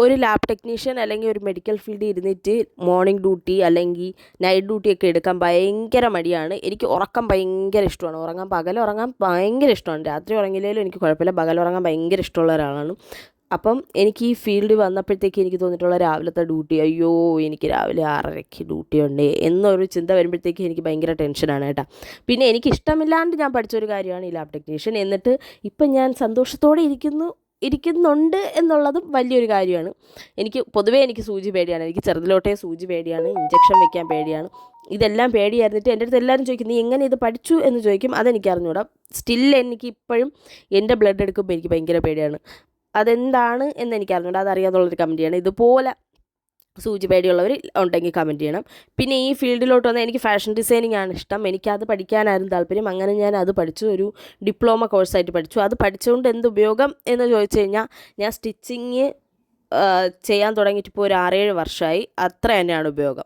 ഒരു lab technician അല്ലെങ്കിൽ ഒരു മെഡിക്കൽ ഫീൽഡിൽ ഇരുന്നിട്ട് മോർണിംഗ് ഡ്യൂട്ടി അല്ലെങ്കിൽ നൈറ്റ് ഡ്യൂട്ടിയൊക്കെ എടുക്കാൻ ഭയങ്കര മടിയാണ്. എനിക്ക് ഉറക്കം ഭയങ്കര ഇഷ്ടമാണ്. പകലുറങ്ങാൻ ഭയങ്കര ഇഷ്ടമാണ്. രാത്രി ഉറങ്ങിയില്ലെങ്കിലും എനിക്ക് കുഴപ്പമില്ല, പകലുറങ്ങാൻ ഭയങ്കര ഇഷ്ടമുള്ള ഒരാളാണ്. അപ്പം എനിക്ക് ഈ ഫീൽഡ് വന്നപ്പോഴത്തേക്ക് എനിക്ക് തോന്നിയിട്ടുള്ള രാവിലത്തെ ഡ്യൂട്ടി, അയ്യോ എനിക്ക് രാവിലെ 6:30ക്ക് ഡ്യൂട്ടി ഉണ്ട് എന്നൊരു ചിന്ത വരുമ്പോഴത്തേക്ക് എനിക്ക് ഭയങ്കര ടെൻഷനാണ് കേട്ടോ. പിന്നെ എനിക്ക് ഇഷ്ടമില്ലാണ്ട് ഞാൻ പഠിച്ചൊരു കാര്യമാണ് ഈ ലാബ് ടെക്നീഷ്യൻ. എന്നിട്ട് ഇപ്പം ഞാൻ സന്തോഷത്തോടെ ഇരിക്കുന്നുണ്ട് എന്നുള്ളതും വലിയൊരു കാര്യമാണ്. പൊതുവേ എനിക്ക് സൂചി പേടിയാണ്. എനിക്ക് ചെറുതിലോട്ടേ സൂചി പേടിയാണ്, ഇഞ്ചക്ഷൻ വെക്കാൻ പേടിയാണ്. ഇതെല്ലാം പേടിയായിരുന്നിട്ട് എൻ്റെ അടുത്ത് എല്ലാവരും ചോദിക്കും, നീ എങ്ങനെ ഇത് പഠിച്ചു എന്ന് ചോദിക്കും. അതെനിക്ക് അറിഞ്ഞൂടാ. സ്റ്റിൽ എനിക്ക് ഇപ്പോഴും എൻ്റെ ബ്ലഡ് എടുക്കുമ്പോൾ എനിക്ക് ഭയങ്കര പേടിയാണ്. അതെന്താണ് എന്ന് എനിക്ക് അറിഞ്ഞൂടാ. അതറിയാതുള്ളൊരു കമൻറ്റ് ചെയ്യണം. ഇതുപോലെ സൂചി പേടിയുള്ളവർ ഉണ്ടെങ്കിൽ കമൻറ്റ് ചെയ്യണം. പിന്നെ ഈ ഫീൽഡിലോട്ട് വന്നാൽ എനിക്ക് ഫാഷൻ ഡിസൈനിങ് ആണ് ഇഷ്ടം. എനിക്കത് പഠിക്കാനായിരുന്നു താല്പര്യം. അങ്ങനെ ഞാൻ അത് പഠിച്ചു. ഒരു ഡിപ്ലോമ കോഴ്സായിട്ട് പഠിച്ചു. അത് പഠിച്ചുകൊണ്ട് എന്ത് ഉപയോഗം എന്ന് ചോദിച്ചു കഴിഞ്ഞാൽ, ഞാൻ സ്റ്റിച്ചിങ് ചെയ്യാൻ തുടങ്ങിയിട്ട് ഇപ്പോൾ ഒരു 6-7 വർഷമായി. അത്ര തന്നെയാണ് ഉപയോഗം.